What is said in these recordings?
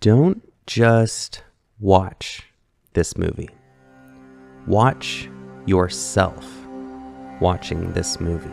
Don't just watch this movie. Watch yourself watching this movie.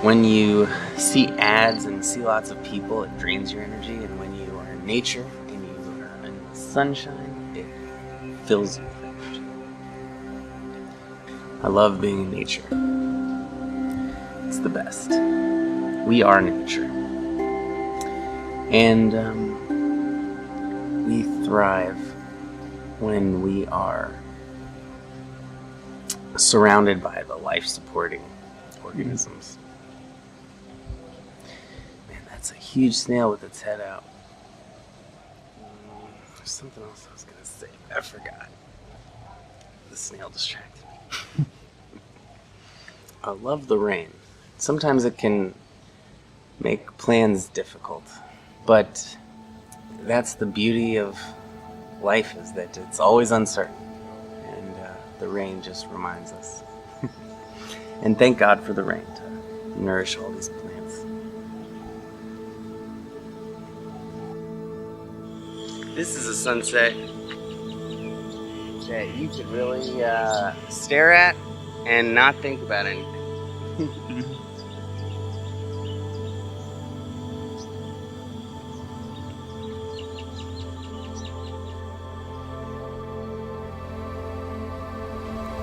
When you see ads and see lots of people, it drains your energy. And when you are in nature and you are in the sunshine, it fills you with energy. I love being in nature. It's the best. We are nature. And we thrive when we are surrounded by the life-supporting organisms. It's a huge snail with its head out. There's something else I was going to say. I forgot. The snail distracted me. I love the rain. Sometimes it can make plans difficult. But that's the beauty of life, is that it's always uncertain. And the rain just reminds us. And thank God for the rain to nourish all these plants. This is a sunset that you could really stare at and not think about anything.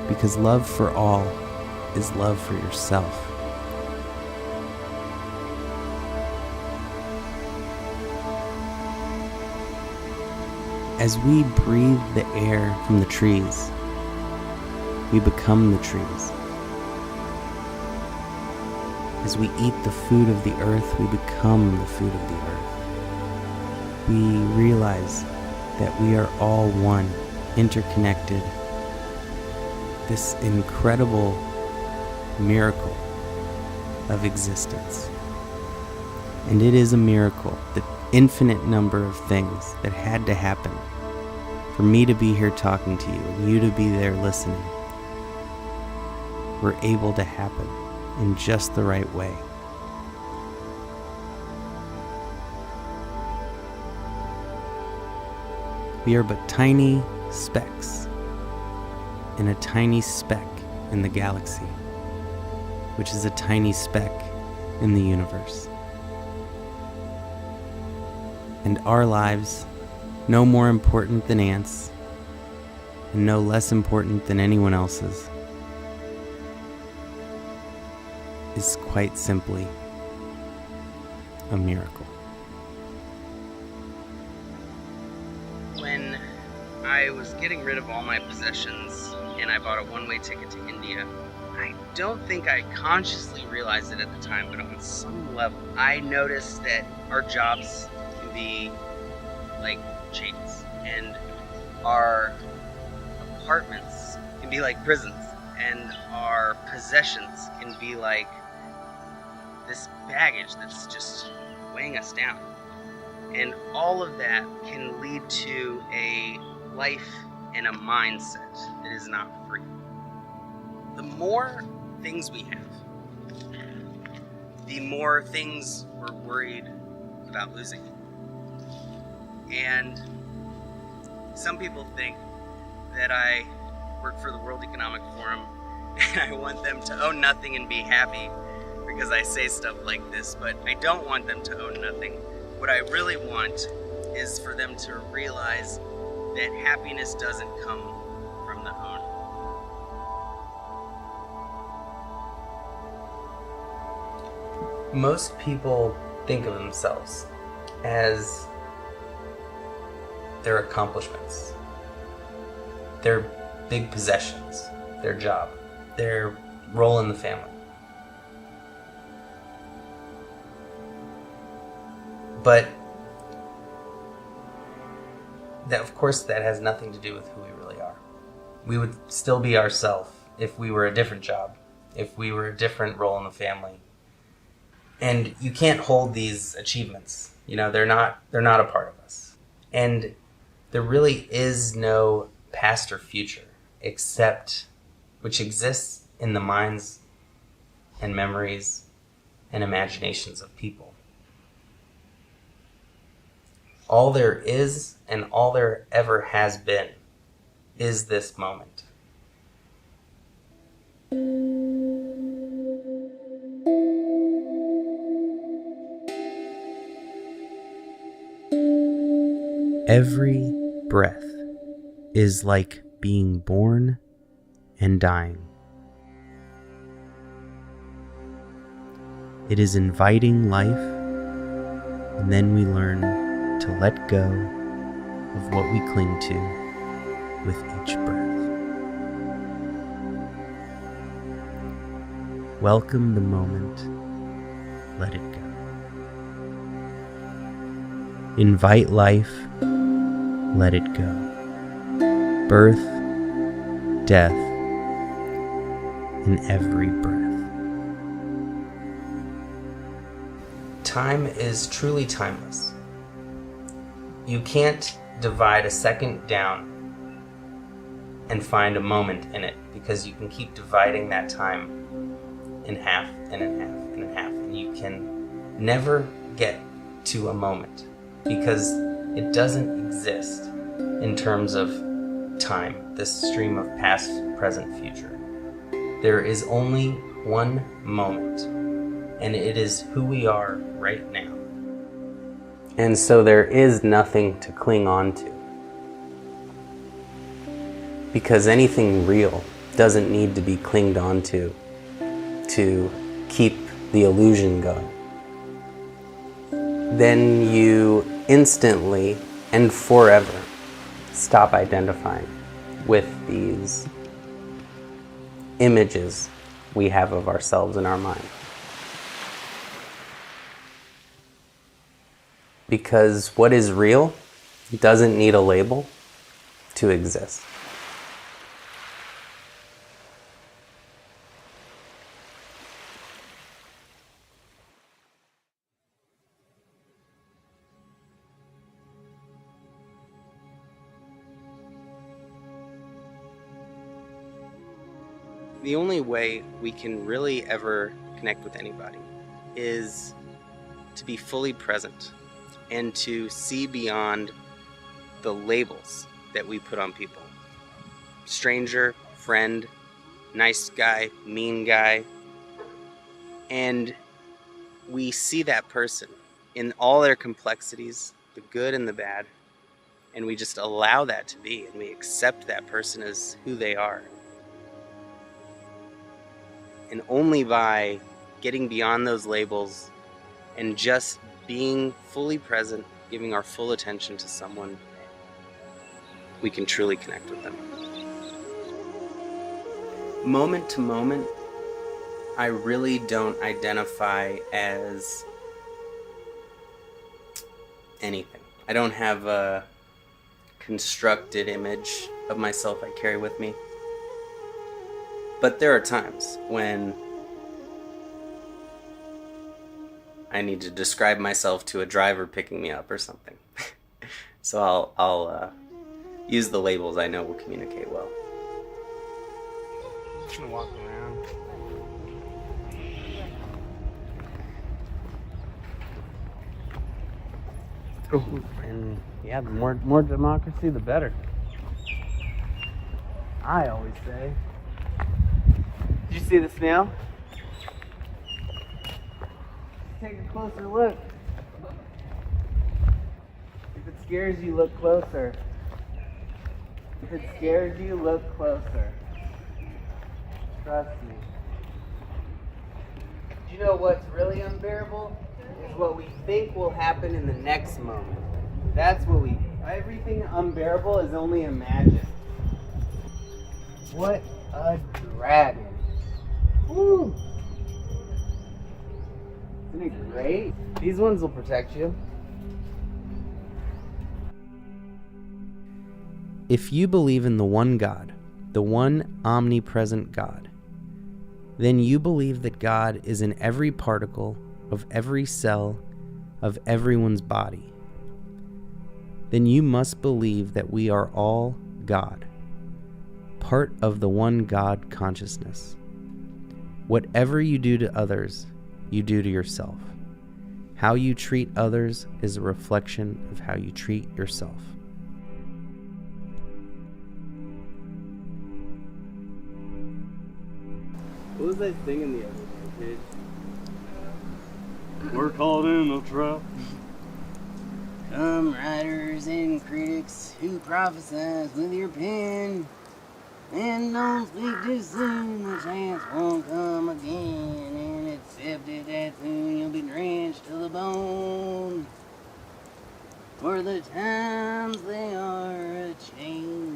Because love for all is love for yourself. As we breathe the air from the trees, we become the trees. As we eat the food of the earth, we become the food of the earth. We realize that we are all one, interconnected. This incredible miracle of existence. And it is a miracle, the infinite number of things that had to happen for me to be here talking to you and you to be there listening were able to happen in just the right way. We are but tiny specks in a tiny speck in the galaxy, which is a tiny speck in the universe. And our lives, no more important than ants, and no less important than anyone else's, is quite simply a miracle. When I was getting rid of all my possessions and I bought a one-way ticket to India, I don't think I consciously realized it at the time, but on some level, I noticed that our jobs can be like chains, and our apartments can be like prisons, and our possessions can be like this baggage that's just weighing us down. And all of that can lead to a life and a mindset that is not free. The more things we have, the more things we're worried about losing. And some people think that I work for the World Economic Forum and I want them to own nothing and be happy because I say stuff like this, but I don't want them to own nothing. What I really want is for them to realize that happiness doesn't come from the owner. Most people think of themselves as their accomplishments, their big possessions, their job, their role in the family. But that of course that has nothing to do with who we really are. We would still be ourselves if we were a different job, if we were a different role in the family. And you can't hold these achievements. They're not a part of us. And there really is no past or future except which exists in the minds and memories and imaginations of people. All there is and all there ever has been is this moment. Every breath is like being born and dying. It is inviting life, and then we learn to let go of what we cling to with each breath. Welcome the moment, let it go. Invite life, let it go. Birth, death, in every breath. Time is truly timeless. You can't divide a second down and find a moment in it, because you can keep dividing that time in half and in half and in half, and you can never get to a moment because it doesn't exist in terms of time, this stream of past, present, future. There is only one moment, and it is who we are right now. And so there is nothing to cling on to, because anything real doesn't need to be clinged on to keep the illusion going. Then you instantly and forever stop identifying with these images we have of ourselves in our mind. Because what is real doesn't need a label to exist. The only way we can really ever connect with anybody is to be fully present and to see beyond the labels that we put on people. Stranger, friend, nice guy, mean guy. And we see that person in all their complexities, the good and the bad, and we just allow that to be, and we accept that person as who they are. And only by getting beyond those labels and just being fully present, giving our full attention to someone, we can truly connect with them. Moment to moment, I really don't identify as anything. I don't have a constructed image of myself I carry with me. But there are times when I need to describe myself to a driver picking me up or something. So I'll use the labels I know will communicate well. I'm just gonna walk around. And yeah, the more democracy, the better. I always say. Did you see the snail? Take a closer look. If it scares you, look closer. If it scares you, look closer. Trust me. Do you know what's really unbearable? Is what we think will happen in the next moment. That's what everything unbearable is only imagined. What a dragon. Woo! Isn't it great? These ones will protect you. If you believe in the one God, the one omnipresent God, then you believe that God is in every particle of every cell of everyone's body. Then you must believe that we are all God, part of the one God consciousness. Whatever you do to others, you do to yourself. How you treat others is a reflection of how you treat yourself. What was I singing the other day, kid? We're caught in a trap. Come writers and critics who prophesize with your pen, and don't speak too soon, the chance won't come again, and accepted that soon you'll be drenched to the bone, for the times they are a-changing.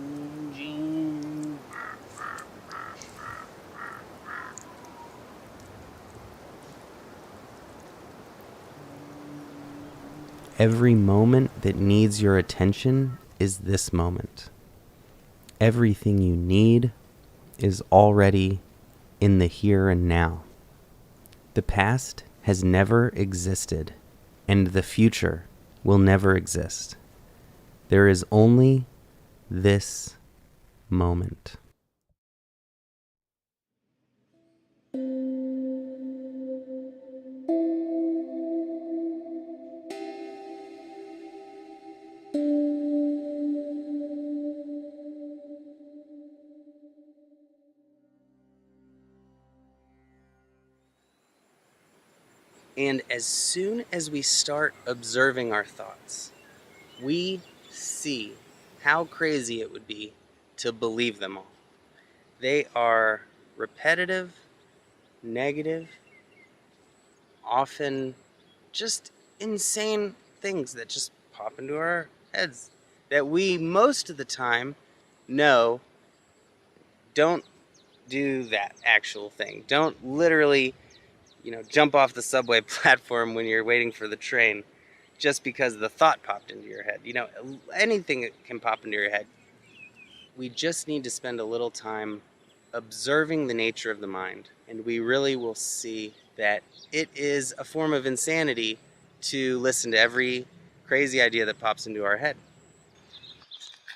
Every moment that needs your attention is this moment. Everything you need is already in the here and now. The past has never existed, and the future will never exist. There is only this moment. And as soon as we start observing our thoughts, we see how crazy it would be to believe them all. They are repetitive, negative, often just insane things that just pop into our heads that we most of the time know don't do that actual thing. Don't literally, jump off the subway platform when you're waiting for the train just because the thought popped into your head. Anything can pop into your head. We just need to spend a little time observing the nature of the mind, and we really will see that it is a form of insanity to listen to every crazy idea that pops into our head.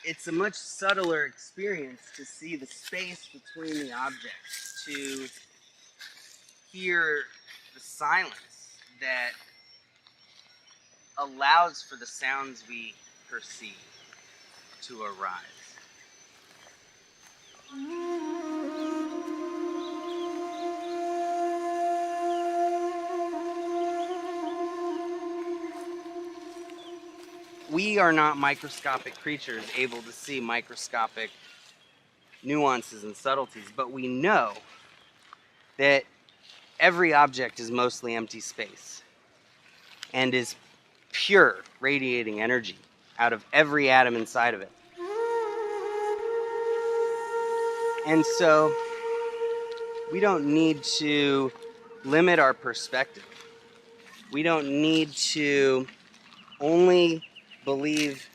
It's a much subtler experience to see the space between the objects, to hear the silence that allows for the sounds we perceive to arise. We are not microscopic creatures able to see microscopic nuances and subtleties, but we know that every object is mostly empty space and is pure radiating energy out of every atom inside of it. And so we don't need to limit our perspective. We don't need to only believe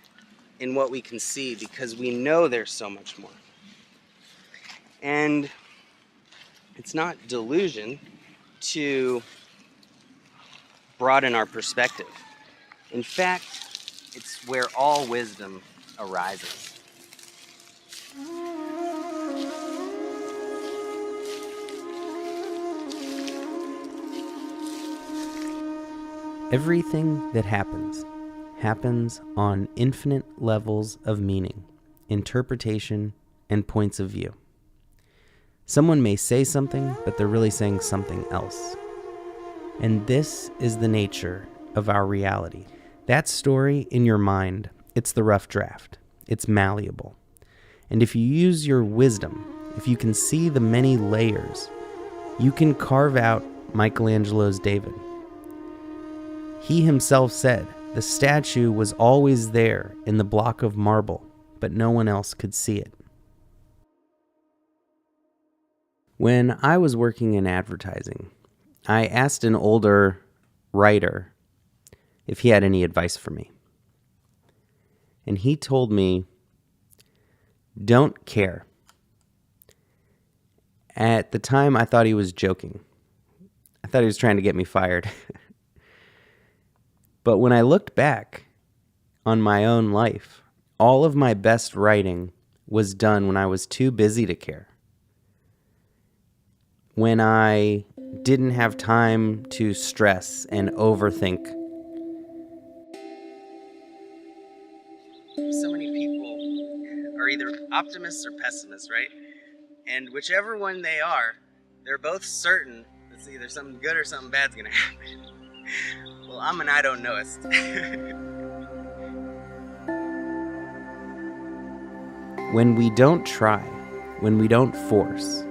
in what we can see, because we know there's so much more. And it's not delusion to broaden our perspective. In fact, it's where all wisdom arises. Everything that happens on infinite levels of meaning, interpretation, and points of view. Someone may say something, but they're really saying something else. And this is the nature of our reality. That story in your mind, it's the rough draft. It's malleable. And if you use your wisdom, if you can see the many layers, you can carve out Michelangelo's David. He himself said the statue was always there in the block of marble, but no one else could see it. When I was working in advertising, I asked an older writer if he had any advice for me. And he told me Don't care. At the time, I thought he was joking. I thought he was trying to get me fired. But when I looked back on my own life, all of my best writing was done when I was too busy to care. When I didn't have time to stress and overthink. So many people are either optimists or pessimists, right? And whichever one they are, they're both certain that either something good or something bad's gonna happen. Well, I'm an I don't knowist. When we don't try, when we don't force,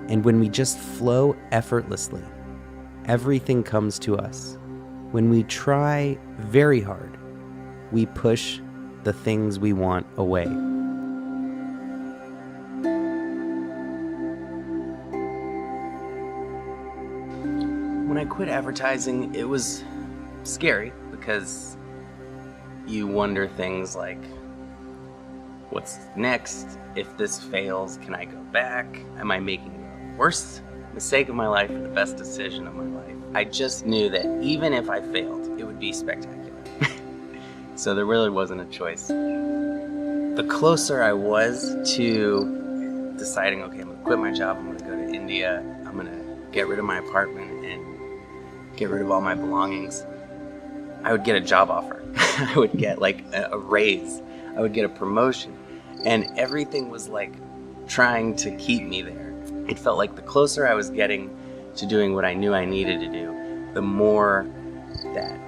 and when we just flow effortlessly, everything comes to us. When we try very hard, we push the things we want away. When I quit advertising, it was scary because you wonder things like, what's next? If this fails, can I go back? Am I making the worst mistake of my life or the best decision of my life? I just knew that even if I failed, it would be spectacular. So there really wasn't a choice. The closer I was to deciding, okay, I'm going to quit my job, I'm going to go to India, I'm going to get rid of my apartment and get rid of all my belongings, I would get a job offer. I would get like a raise. I would get a promotion. And everything was like trying to keep me there. It felt like the closer I was getting to doing what I knew I needed to do, the more that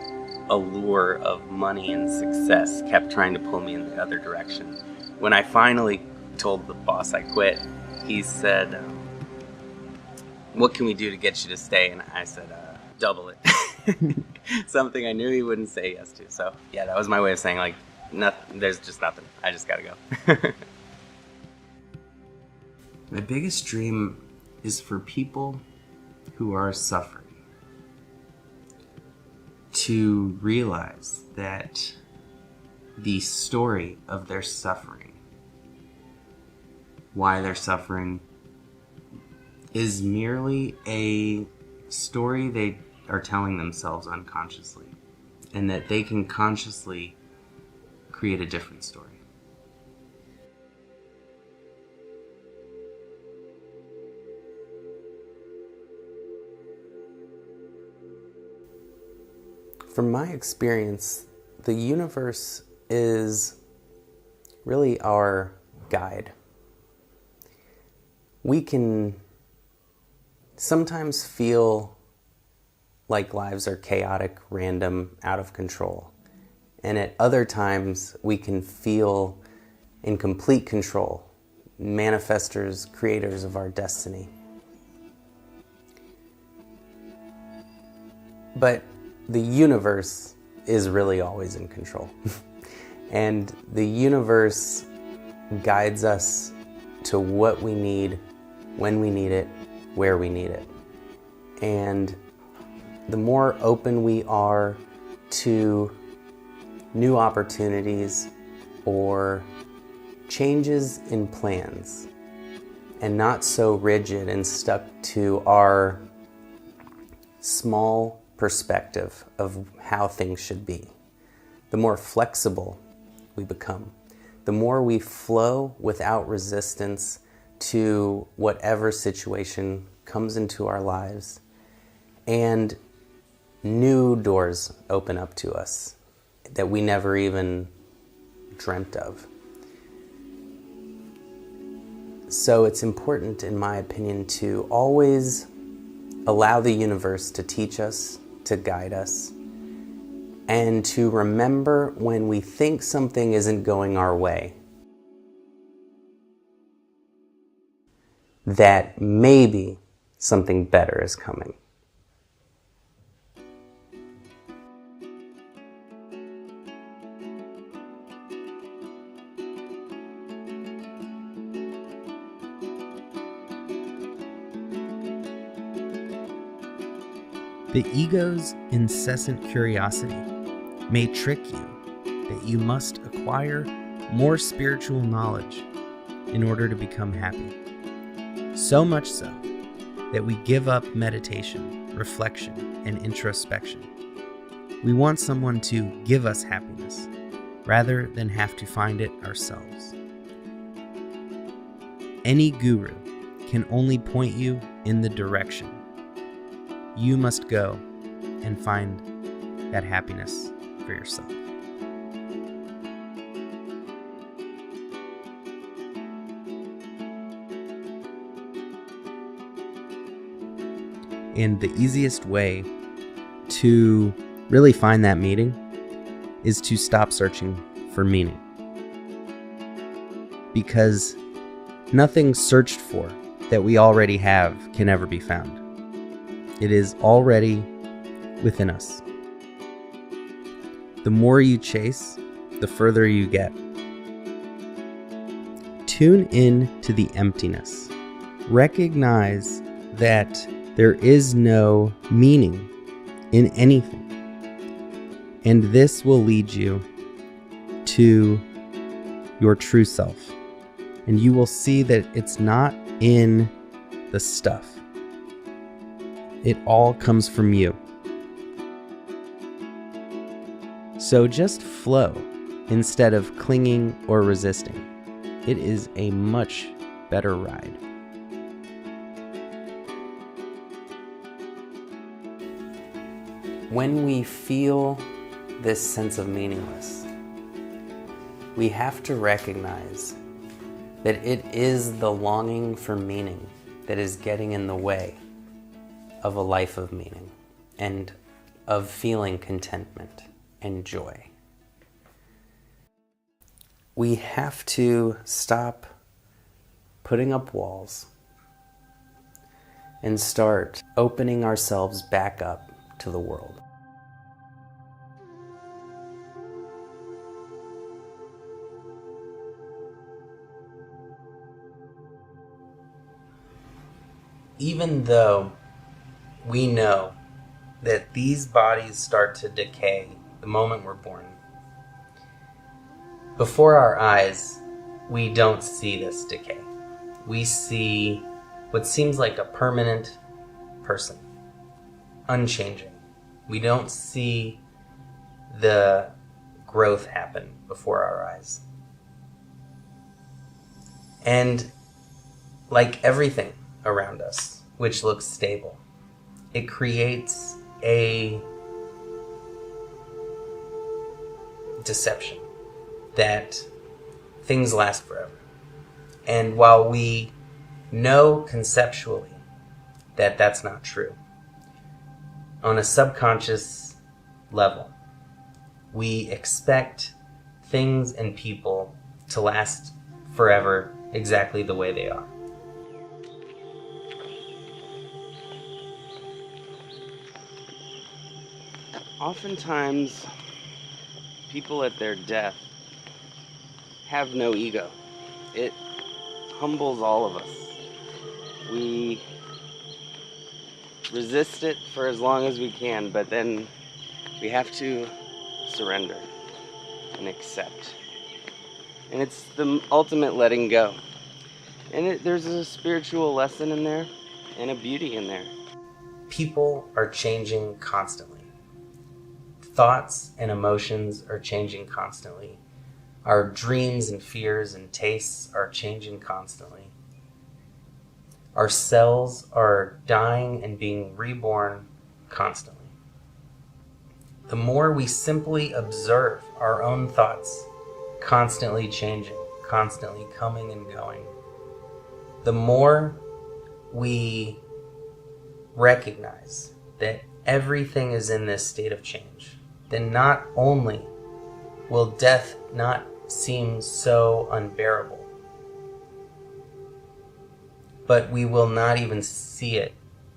allure of money and success kept trying to pull me in the other direction. When I finally told the boss I quit, he said, what can we do to get you to stay? And I said, double it. Something I knew he wouldn't say yes to. So yeah, that was my way of saying like, nothing, there's just nothing. I just gotta go. My biggest dream is for people who are suffering to realize that the story of their suffering, why they're suffering, is merely a story they are telling themselves unconsciously, and that they can consciously create a different story. From my experience, the universe is really our guide. We can sometimes feel like lives are chaotic, random, out of control. And at other times, we can feel in complete control, manifestors, creators of our destiny. But the universe is really always in control. And the universe guides us to what we need, when we need it, where we need it. And the more open we are to new opportunities or changes in plans, and not so rigid and stuck to our small perspective of how things should be, the more flexible we become, the more we flow without resistance to whatever situation comes into our lives, and new doors open up to us that we never even dreamt of. So it's important, in my opinion, to always allow the universe to teach us, to guide us, and to remember when we think something isn't going our way, that maybe something better is coming. The ego's incessant curiosity may trick you that you must acquire more spiritual knowledge in order to become happy. So much so that we give up meditation, reflection, and introspection. We want someone to give us happiness rather than have to find it ourselves. Any guru can only point you in the direction. You must go and find that happiness for yourself. And the easiest way to really find that meaning is to stop searching for meaning. Because nothing searched for that we already have can ever be found. It is already within us. The more you chase, the further you get. Tune in to the emptiness. Recognize that there is no meaning in anything. And this will lead you to your true self. And you will see that it's not in the stuff. It all comes from you. So just flow instead of clinging or resisting. It is a much better ride. When we feel this sense of meaningless, we have to recognize that it is the longing for meaning that is getting in the way of a life of meaning and of feeling contentment and joy. We have to stop putting up walls and start opening ourselves back up to the world. Even though we know that these bodies start to decay the moment we're born, before our eyes, we don't see this decay. We see what seems like a permanent person, unchanging. We don't see the growth happen before our eyes. And like everything around us, which looks stable, it creates a deception that things last forever. And while we know conceptually that that's not true, on a subconscious level, we expect things and people to last forever exactly the way they are. Oftentimes, people at their death have no ego. It humbles all of us. We resist it for as long as we can, but then we have to surrender and accept. And it's the ultimate letting go. And there's a spiritual lesson in there and a beauty in there. People are changing constantly. Thoughts and emotions are changing constantly. Our dreams and fears and tastes are changing constantly. Our cells are dying and being reborn constantly. The more we simply observe our own thoughts constantly changing, constantly coming and going, the more we recognize that everything is in this state of change, then not only will death not seem so unbearable, but we will not even see it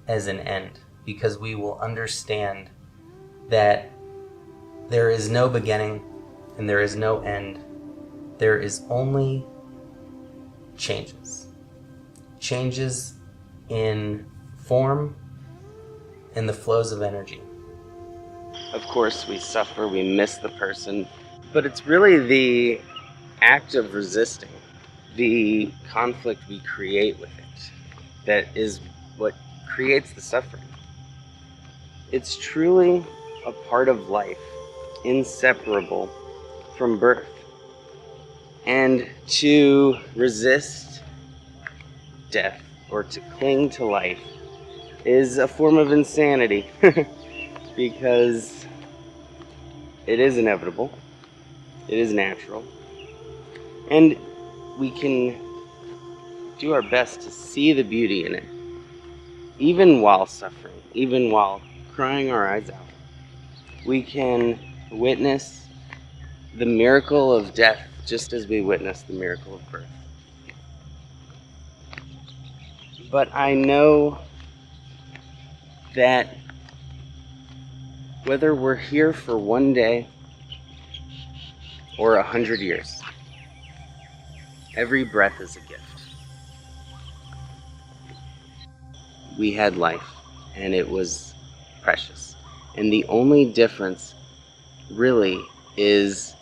as an end, because we will understand that there is no beginning and there is no end. There is only changes. Changes in form and the flows of energy. Of course, we suffer, we miss the person, but it's really the act of resisting the conflict we create with it that is what creates the suffering. It's truly a part of life, inseparable from birth. And to resist death or to cling to life is a form of insanity because it is inevitable, it is natural, and we can do our best to see the beauty in it, even while suffering, even while crying our eyes out. We can witness the miracle of death just as we witness the miracle of birth. But I know that whether we're here for one day or 100 years, every breath is a gift. We had life, and it was precious. And the only difference, really, is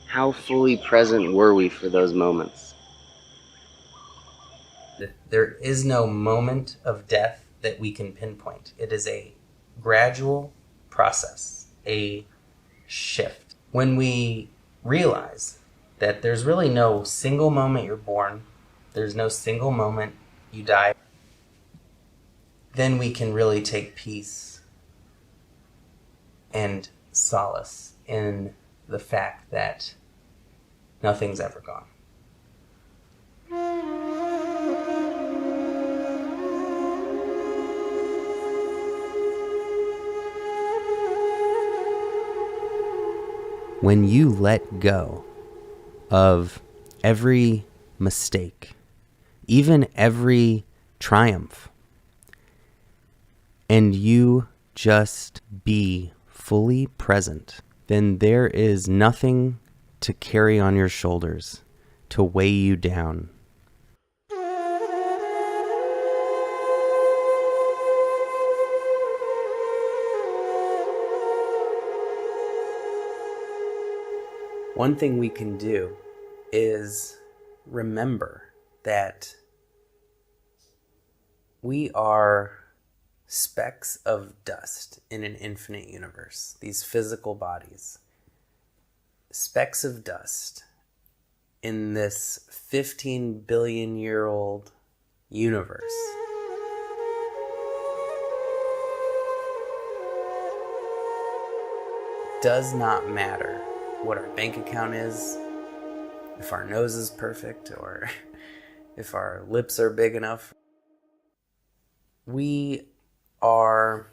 how fully present were we for those moments. There is no moment of death that we can pinpoint. It is a gradual process, a shift. When we realize that there's really no single moment you're born, there's no single moment you die, then we can really take peace and solace in the fact that nothing's ever gone. When you let go of every mistake, even every triumph, and you just be fully present, then there is nothing to carry on your shoulders to weigh you down. One thing we can do is remember that we are specks of dust in an infinite universe, these physical bodies. Specks of dust in this 15 billion year old universe. Does not matter what our bank account is, if our nose is perfect, or if our lips are big enough. We are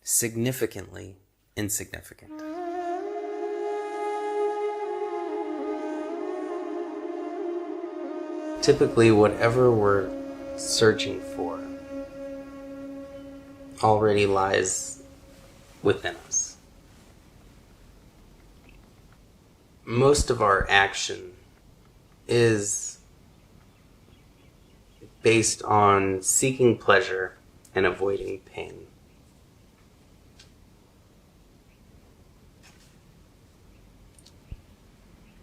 significantly insignificant. Typically, whatever we're searching for already lies within us. Most of our action is based on seeking pleasure and avoiding pain.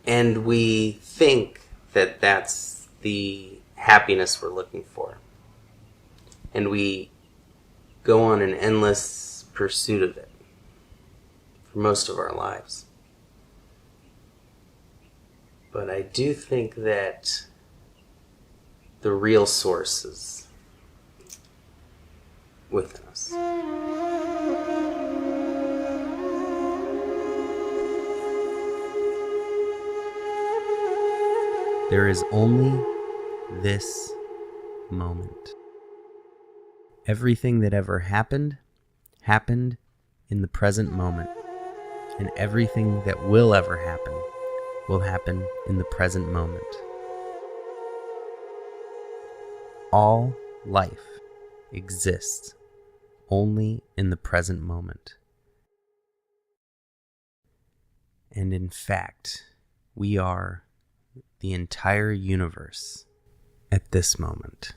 And we think that that's the happiness we're looking for. And we go on an endless pursuit of it for most of our lives. But I do think that the real source is within us. There is only this moment. Everything that ever happened, happened in the present moment. And everything that will ever happen will happen in the present moment. All life exists only in the present moment. And in fact, we are the entire universe at this moment.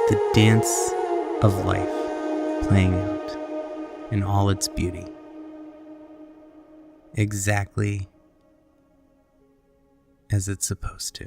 The dance of life playing out in all its beauty. Exactly as it's supposed to.